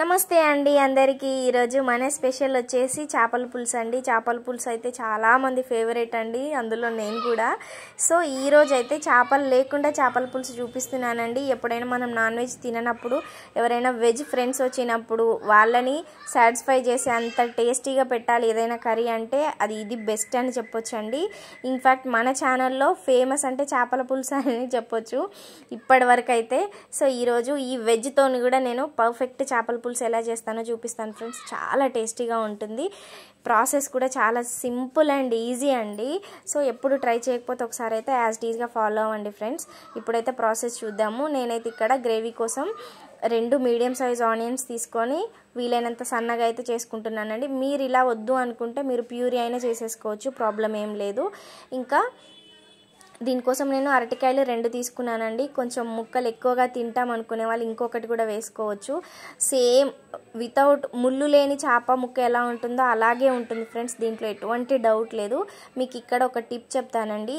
నమస్తే అండి అందరికీ ఈరోజు మన స్పెషల్ వచ్చేసి చేపల పులుసు అండి. చేపల పులుసు అయితే చాలా మంది ఫేవరెట్ అండి, అందులో నేను కూడా. సో ఈరోజు అయితే చేపలు లేకుండా చేపల పులుసు చూపిస్తున్నానండి. ఎప్పుడైనా మనం నాన్ వెజ్ తిననప్పుడు ఎవరైనా వెజ్ ఫ్రెండ్స్ వచ్చినప్పుడు వాళ్ళని సాటిస్ఫై చేసే అంత టేస్టీగా పెట్టాలి ఏదైనా కర్రీ అంటే అది ఇది బెస్ట్ అని చెప్పొచ్చండి. ఇన్ఫ్యాక్ట్ మన ఛానల్లో ఫేమస్ అంటే చేపల పులుసు అని చెప్పొచ్చు ఇప్పటి వరకు అయితే. సో ఈరోజు ఈ వెజ్తోని కూడా నేను పర్ఫెక్ట్ చేపల పులుసు ఎలా చేస్తానో చూపిస్తాను ఫ్రెండ్స్. చాలా టేస్టీగా ఉంటుంది, ప్రాసెస్ కూడా చాలా సింపుల్ అండ్ ఈజీ అండి. సో ఎప్పుడు ట్రై చేయకపోతే ఒకసారి అయితే యాజ్ ఈజ్గా ఫాలో అవ్వండి ఫ్రెండ్స్. ఇప్పుడైతే ప్రాసెస్ చూద్దాము. నేనైతే ఇక్కడ గ్రేవీ కోసం 2 మీడియం సైజ్ ఆనియన్స్ తీసుకొని వీలైనంత సన్నగా అయితే చేసుకుంటున్నానండి. మీరు ఇలా వద్దు అనుకుంటే మీరు ప్యూరీ అయినా చేసేసుకోవచ్చు, ప్రాబ్లం ఏం లేదు. ఇంకా దీనికోసం నేను అరటికాయలు 2 తీసుకున్నానండి. కొంచెం ముక్కలు ఎక్కువగా తింటాం అనుకునే వాళ్ళు ఇంకొకటి కూడా వేసుకోవచ్చు. సేమ్ వితౌట్ ముళ్ళు లేని చేప ముక్క ఎలా ఉంటుందో అలాగే ఉంటుంది ఫ్రెండ్స్, దీంట్లో ఎటువంటి డౌట్ లేదు. మీకు ఇక్కడ ఒక టిప్ చెప్తానండి.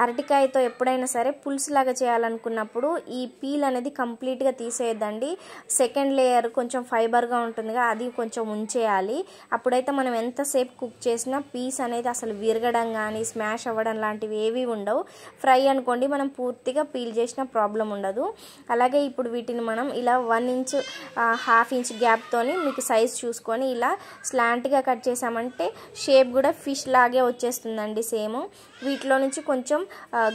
అరటికాయతో ఎప్పుడైనా సరే పులుసులాగా చేయాలనుకున్నప్పుడు ఈ పీల్ అనేది కంప్లీట్గా తీసేయద్దండి. సెకండ్ లేయర్ కొంచెం ఫైబర్గా ఉంటుందిగా, అది కొంచెం ఉంచేయాలి. అప్పుడైతే మనం ఎంతసేపు కుక్ చేసినా పీస్ అనేది అసలు విరగడం కానీ స్మాష్ అవ్వడం లాంటివి ఏవి ఉండవు. ఫ్రై అనుకోండి మనం పూర్తిగా పీల్ చేసిన ప్రాబ్లం ఉండదు. అలాగే ఇప్పుడు వీటిని మనం ఇలా 1 ఇంచ్ 1/2 ఇంచ్ గ్యాప్తోని మీకు సైజ్ చూసుకొని ఇలా స్లాంట్గా కట్ చేసామంటే షేప్ కూడా ఫిష్ లాగే వచ్చేస్తుందండి సేమ్. వీటిలో నుంచి కొంచెం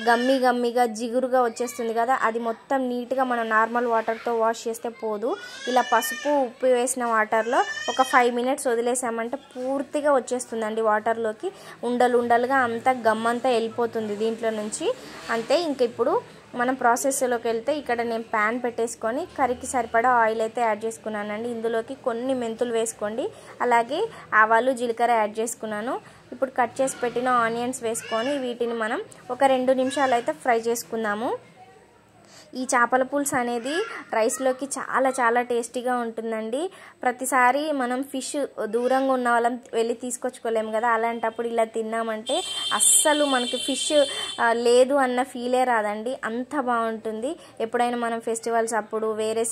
గమ్మిగా జిగురుగా వచ్చేస్తుంది కదా, అది మొత్తం నీట్గా మనం నార్మల్ వాటర్తో వాష్ చేస్తే పోదు. ఇలా పసుపు ఉప్పు వేసిన వాటర్లో ఒక 5 మినిట్స్ వదిలేసామంటే పూర్తిగా వచ్చేస్తుందండి వాటర్లోకి. ఉండలుగా అంతా గమ్మంతా వెళ్ళిపోతుంది దీంట్లో నుంచి. అంతే. ఇంక ఇప్పుడు మనం ప్రాసెస్లోకి వెళ్తే ఇక్కడ నేను ప్యాన్ పెట్టేసుకొని కర్రీకి సరిపడా ఆయిల్ అయితే యాడ్ చేసుకున్నానండి. ఇందులోకి కొన్ని మెంతులు వేసుకోండి, అలాగే ఆవాలు జీలకర్ర యాడ్ చేసుకున్నాను. ఇప్పుడు కట్ చేసి పెట్టిన ఆనియన్స్ వేసుకొని వీటిని మనం ఒక 2 నిమిషాలు అయితే ఫ్రై చేసుకుందాము. ఈ చేపల పులుసు అనేది రైస్లోకి చాలా టేస్టీగా ఉంటుందండి. ప్రతిసారి మనం ఫిష్ దూరంగా ఉన్న వాళ్ళం వెళ్ళి తీసుకొచ్చుకోలేము కదా, అలాంటప్పుడు ఇలా తిన్నామంటే అస్సలు మనకి ఫిష్ లేదు అన్న ఫీలే రాదండి, అంత బాగుంటుంది. ఎప్పుడైనా మనం ఫెస్టివల్స్ అప్పుడు వేరే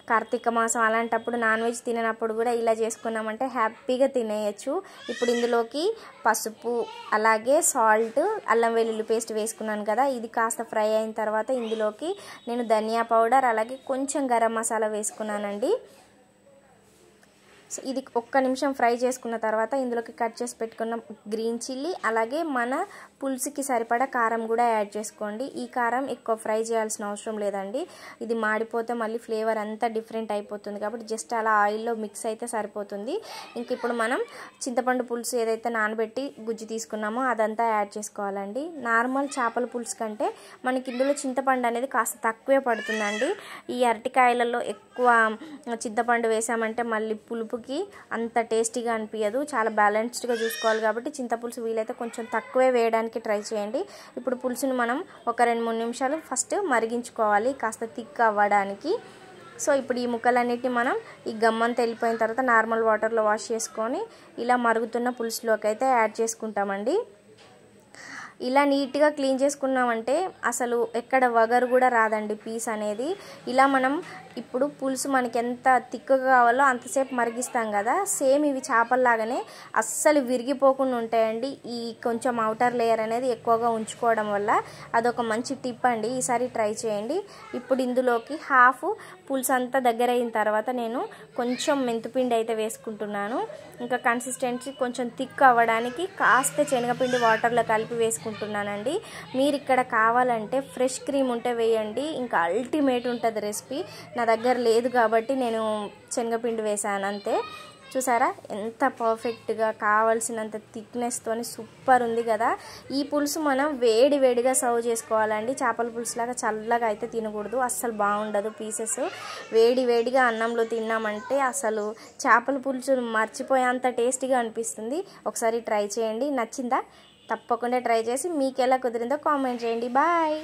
కార్తీక మాసం అలాంటప్పుడు నాన్ వెజ్ తిననప్పుడు కూడా ఇలా చేసుకున్నామంటే హ్యాపీగా తినేయచ్చు. ఇప్పుడు ఇందులోకి పసుపు అలాగే సాల్ట్ అల్లం వెల్లుల్లి పేస్ట్ వేసుకున్నాను కదా, ఇది కాస్త ఫ్రై అయిన తర్వాత ఇందులోకి నేను ధనియా పౌడర్ అలాగే కొంచెం గరం మసాలా వేసుకున్నానండి. సో ఇది 1 నిమిషం ఫ్రై చేసుకున్న తర్వాత ఇందులోకి కట్ చేసి పెట్టుకున్న గ్రీన్ చిల్లీ అలాగే మన పులుసుకి సరిపడా కారం కూడా యాడ్ చేసుకోండి. ఈ కారం ఎక్కువ ఫ్రై చేయాల్సిన అవసరం లేదండి, ఇది మాడిపోతే మళ్ళీ ఫ్లేవర్ అంతా డిఫరెంట్ అయిపోతుంది కాబట్టి జస్ట్ అలా ఆయిల్లో మిక్స్ అయితే సరిపోతుంది. ఇంక ఇప్పుడు మనం చింతపండు పులుసు ఏదైతే నానబెట్టి గుజ్జు తీసుకున్నామో అదంతా యాడ్ చేసుకోవాలండి. నార్మల్ చేపల పులుసు కంటే మనకి ఇందులో చింతపండు అనేది కాస్త తక్కువే పడుతుందండి. ఈ అరటికాయలలో ఎక్కువ చింతపండు వేసామంటే మళ్ళీ పులుపు అంత టేస్టీగా అనిపించదు, చాలా బ్యాలెన్స్డ్గా చూసుకోవాలి కాబట్టి చింతపులుసు వీలైతే కొంచెం తక్కువే వేయడానికి ట్రై చేయండి. ఇప్పుడు పులుసుని మనం ఒక 2-3 నిమిషాలు ఫస్ట్ మరిగించుకోవాలి కాస్త థిక్ అవ్వడానికి. సో ఇప్పుడు ఈ ముక్కలన్నిటిని మనం ఈ గమ్మంతా వెళ్ళిపోయిన తర్వాత నార్మల్ వాటర్లో వాష్ చేసుకొని ఇలా మరుగుతున్న పులుసులోకి అయితే యాడ్ చేసుకుంటామండి. ఇలా నీట్గా క్లీన్ చేసుకున్నామంటే అసలు ఎక్కడ వగరు కూడా రాదండి పీస్ అనేది. ఇలా మనం ఇప్పుడు పులుసు మనకి ఎంత తిక్కుగా కావాలో అంతసేపు మరిగిస్తాం కదా, సేమ్ ఇవి చేపల్లాగానే అస్సలు విరిగిపోకుండా ఉంటాయండి. ఈ కొంచెం అవుటర్ లేయర్ అనేది ఎక్కువగా ఉంచుకోవడం వల్ల అదొక మంచి టిప్ అండి, ఈసారి ట్రై చేయండి. ఇప్పుడు ఇందులోకి హాఫ్ పులుసు అంతా దగ్గర అయిన తర్వాత నేను కొంచెం మెంతిపిండి అయితే వేసుకుంటున్నాను. ఇంకా కన్సిస్టెన్సీ కొంచెం థిక్ అవ్వడానికి కాస్త శనగపిండి వాటర్లో కలిపి వేసుకుంటున్నానండి. మీరు ఇక్కడ కావాలంటే ఫ్రెష్ క్రీమ్ ఉంటే వేయండి, ఇంకా అల్టిమేట్ ఉంటుంది రెసిపీ. నా దగ్గర లేదు కాబట్టి నేను శనగపిండి వేసాను అంతే. చూసారా ఎంత పర్ఫెక్ట్గా కావాల్సినంత థిక్నెస్తోని సూపర్ ఉంది కదా. ఈ పులుసు మనం వేడిగా సర్వ్ చేసుకోవాలండి. చేపల పులుసులాగా చల్లగా అయితే తినకూడదు, అస్సలు బాగుండదు పీసెస్. వేడిగా అన్నంలో తిన్నామంటే అసలు చేపల పులుసు మర్చిపోయేంత టేస్టీగా అనిపిస్తుంది. ఒకసారి ట్రై చేయండి, నచ్చిందా? తప్పకుండా ట్రై చేసి మీకు ఎలా కుదిరిందో కామెంట్ చేయండి. బాయ్.